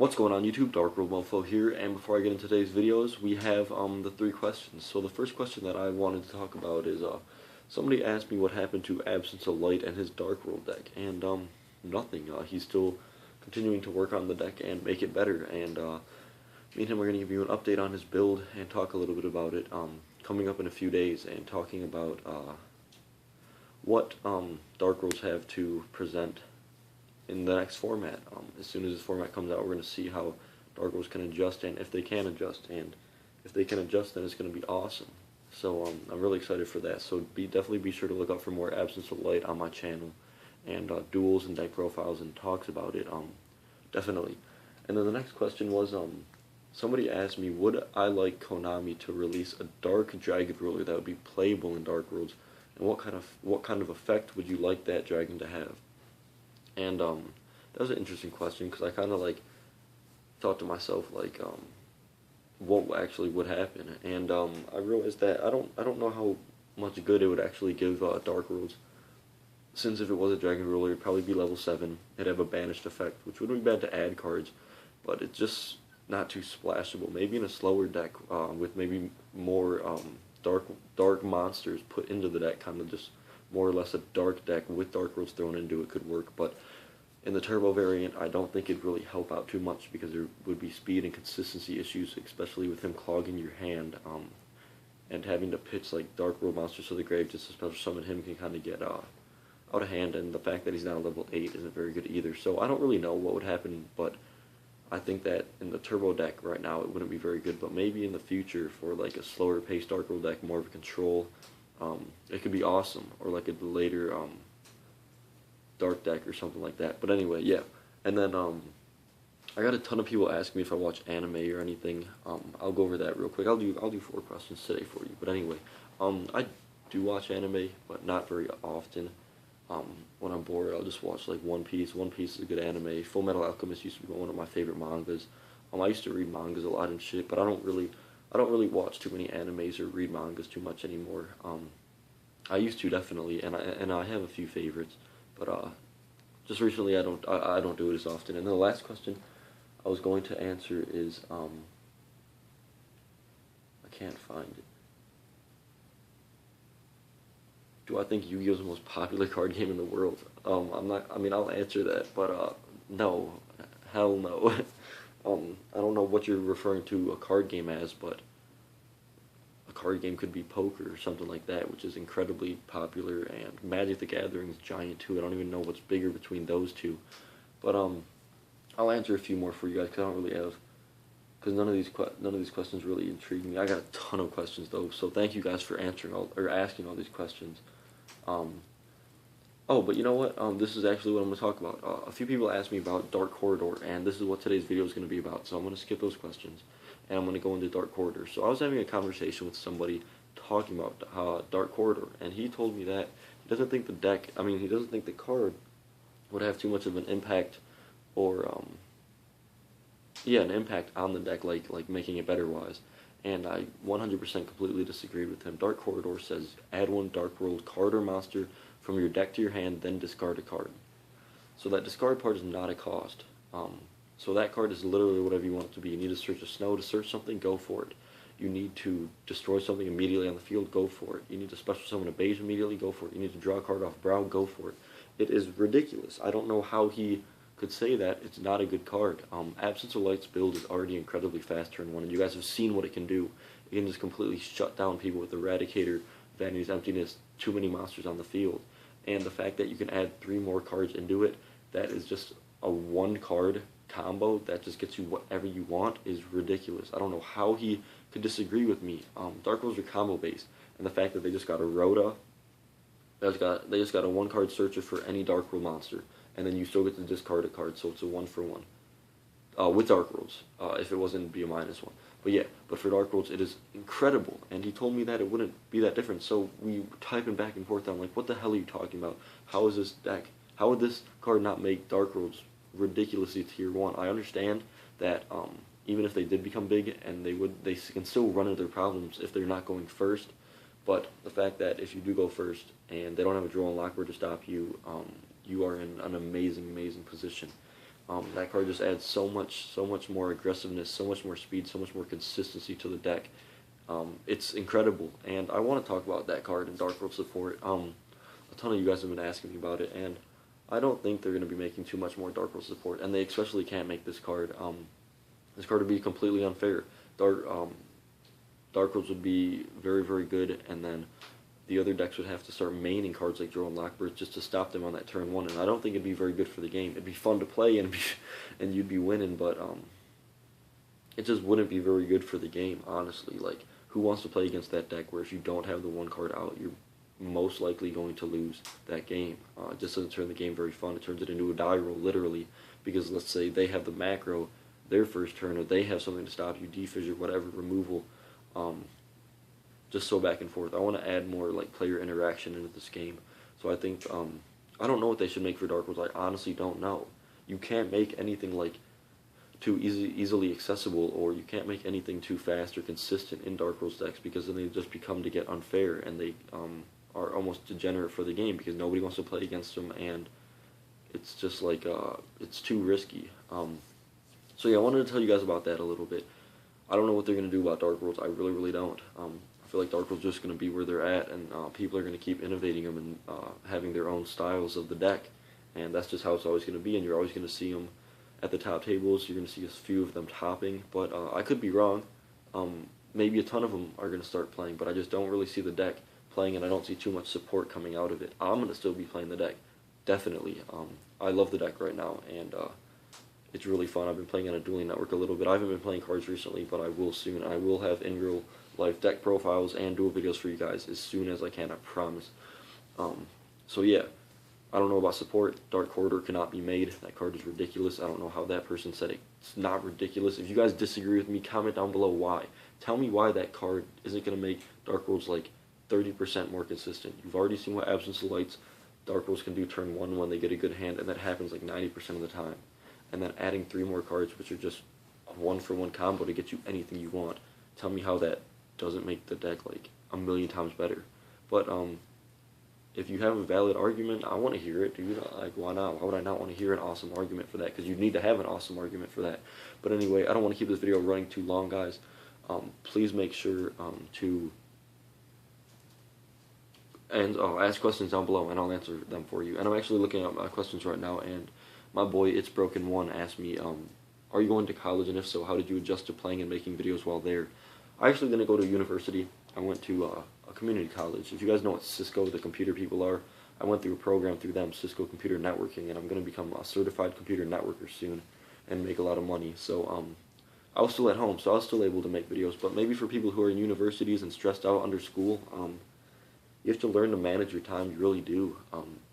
What's going on YouTube? DarkWorldMOFO here, and before I get into today's videos, we have the 3 questions. So the first question that I wanted to talk about is somebody asked me what happened to Absence of Light and his Dark World deck, and nothing. He's still continuing to work on the deck and make it better, and me and him are going to give you an update on his build and talk a little bit about it coming up in a few days, and talking about what Dark Worlds have to present in the next format. As soon as this format comes out, we're going to see how Dark Worlds can adjust, and if they can adjust, and if they can adjust, then it's going to be awesome. So I'm really excited for that. So definitely be sure to look out for more Absence of Light on my channel, and duels and deck profiles and talks about it. Definitely. And then the next question was somebody asked me, would I like Konami to release a Dark Dragon Ruler that would be playable in Dark Worlds, and what kind of effect would you like that dragon to have? And that was an interesting question, because I kind of thought to myself what actually would happen, and I realized that I don't know how much good it would actually give Dark Worlds, since if it was a Dragon Ruler, it'd probably be level 7. It'd have a banished effect, which wouldn't be bad to add cards, but it's just not too splashable. Maybe in a slower deck with maybe more dark monsters put into the deck, kind of just more or less a dark deck with Dark Worlds thrown into it could work. But in the turbo variant, I don't think it'd really help out too much, because there would be speed and consistency issues, especially with him clogging your hand, and having to pitch Dark World monsters to the grave just to special summon him can kind of get out of hand, and the fact that he's now level 8 isn't very good either. So I don't really know what would happen, but I think that in the turbo deck right now it wouldn't be very good, but maybe in the future for a slower paced Dark World deck, more of a control, it could be awesome, or a later dark deck or something like that. But anyway, yeah. And then I got a ton of people asking me if I watch anime or anything. I'll go over that real quick. I'll do 4 questions today for you. But anyway, I do watch anime, but not very often. When I'm bored, I'll just watch One Piece. One Piece is a good anime. Full Metal Alchemist used to be one of my favorite mangas. I used to read mangas a lot and shit, but I don't really watch too many animes or read mangas too much anymore. I used to, definitely, and I have a few favorites, but just recently I don't do it as often. And then the last question I was going to answer is I can't find it. Do I think Yu-Gi-Oh is the most popular card game in the world? I'll answer that, but no, hell no. I don't know what you're referring to a card game as, but a card game could be poker or something like that, which is incredibly popular, and Magic the Gathering is giant too. I don't even know what's bigger between those two. But I'll answer a few more for you guys, because I don't really have, because none of these questions really intrigue me. I got a ton of questions though, so thank you guys for asking all these questions. Oh, but you know what? This is actually what I'm going to talk about. A few people asked me about Dark Corridor, and this is what today's video is going to be about. So I'm going to skip those questions, and I'm going to go into Dark Corridor. So I was having a conversation with somebody talking about Dark Corridor, and he told me that he doesn't think the card would have too much of an impact, or an impact on the deck, like making it better wise. And I 100% completely disagreed with him. Dark Corridor says add 1 Dark World card or monster from your deck to your hand, then discard a card. So that discard part is not a cost. So that card is literally whatever you want it to be. You need to search a snow to search something, go for it. You need to destroy something immediately on the field, go for it. You need to special summon a beige immediately, go for it. You need to draw a card off brow, go for it. It is ridiculous. I don't know how he could say that it's not a good card. Absence of Light's build is already incredibly fast turn 1, and you guys have seen what it can do. It can just completely shut down people with Eradicator, Vanity's Emptiness, too many monsters on the field. And the fact that you can add 3 more cards into it, that is just a 1 card combo that just gets you whatever you want, is ridiculous. I don't know how he could disagree with me. Dark Worlds are combo based, and the fact that they just got a Rhoda, they just got a 1 card searcher for any Dark World monster, and then you still get to discard a card, so it's a 1-for-1 with Dark Worlds, if it wasn't be a -1. But yeah, but for Dark Worlds it is incredible, and he told me that it wouldn't be that different. So we typing back and forth. I'm like, what the hell are you talking about? How is this deck? How would this card not make Dark Worlds ridiculously tier 1? I understand that even if they did become big, and they can still run into their problems if they're not going first. But the fact that if you do go first and they don't have a draw and lockboard to stop you, you are in an amazing position. That card just adds so much more aggressiveness, so much more speed, so much more consistency to the deck. It's incredible, and I want to talk about that card in Dark World support. A ton of you guys have been asking me about it, and I don't think they're going to be making too much more Dark World support, and they especially can't make this card. This card would be completely unfair. Dark Worlds would be very, very good, and then the other decks would have to start maining cards like Drone Lockbirds just to stop them on that turn 1, and I don't think it'd be very good for the game. It'd be fun to play, and you'd be winning, but it just wouldn't be very good for the game, honestly. Like, who wants to play against that deck where if you don't have the one card out, you're most likely going to lose that game? It just doesn't turn the game very fun. It turns it into a die roll, literally, because let's say they have the macro their first turn, or they have something to stop you, defissure, whatever, removal, just so back and forth. I want to add more like player interaction into this game. So I think I don't know what they should make for Dark Worlds. I honestly don't know. You can't make anything like too easily accessible, or you can't make anything too fast or consistent in Dark Worlds decks, because then they just become to get unfair, and they are almost degenerate for the game because nobody wants to play against them, and it's just like it's too risky. So yeah, I wanted to tell you guys about that a little bit. I don't know what they're going to do about Dark Worlds. I really don't. I feel like Dark Worlds just going to be where they're at, and people are going to keep innovating them and having their own styles of the deck, and that's just how it's always going to be, and you're always going to see them at the top tables. You're going to see a few of them topping, but I could be wrong. Maybe a ton of them are going to start playing, but I just don't really see the deck playing, and I don't see too much support coming out of it. I'm going to still be playing the deck, definitely. I love the deck right now, and it's really fun. I've been playing on a dueling network a little bit. I haven't been playing cards recently, but I will soon. I will have in real life deck profiles and duel videos for you guys as soon as I can, I promise. So yeah, I don't know about support. Dark Corridor cannot be made. That card is ridiculous. I don't know how that person said it's not ridiculous. If you guys disagree with me, comment down below why. Tell me why that card isn't going to make Dark Worlds like 30% more consistent. You've already seen what Absence of Lights Dark Worlds can do turn 1 when they get a good hand, and that happens like 90% of the time. And then adding 3 more cards, which are just a 1-for-1 combo to get you anything you want. Tell me how that doesn't make the deck like a million times better. But if you have a valid argument, I want to hear it, dude. Like, why not? Why would I not want to hear an awesome argument for that? Because you need to have an awesome argument for that. But anyway, I don't want to keep this video running too long, guys. Please make sure to ask questions down below, and I'll answer them for you. And I'm actually looking at my questions right now, and my boy It's Broken 1 asked me, are you going to college, and if so, how did you adjust to playing and making videos while there? I actually didn't go to university. I went to a community college. If you guys know what Cisco, the computer people are, I went through a program through them, Cisco Computer Networking, and I'm going to become a certified computer networker soon and make a lot of money. So I was still at home, so I was still able to make videos. But maybe for people who are in universities and stressed out under school, you have to learn to manage your time. You really do.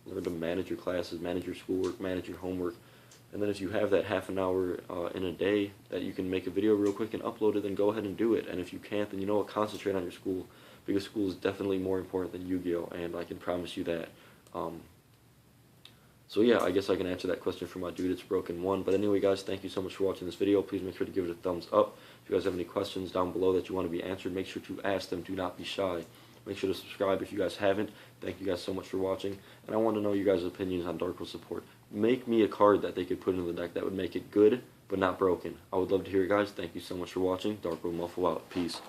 Learn to manage your classes, manage your schoolwork, manage your homework. And then if you have that half an hour in a day that you can make a video real quick and upload it, then go ahead and do it. And if you can't, then you know what, concentrate on your school, because school is definitely more important than Yu-Gi-Oh! And I can promise you that. So yeah, I guess I can answer that question for my dude It's Broken 1. But anyway, guys, thank you so much for watching this video. Please make sure to give it a thumbs up. If you guys have any questions down below that you want to be answered, make sure to ask them. Do not be shy. Make sure to subscribe if you guys haven't. Thank you guys so much for watching. And I want to know you guys' opinions on Dark World support. Make me a card that they could put in the deck that would make it good, but not broken. I would love to hear it, guys. Thank you so much for watching. DarkWorldMOFO out. Peace.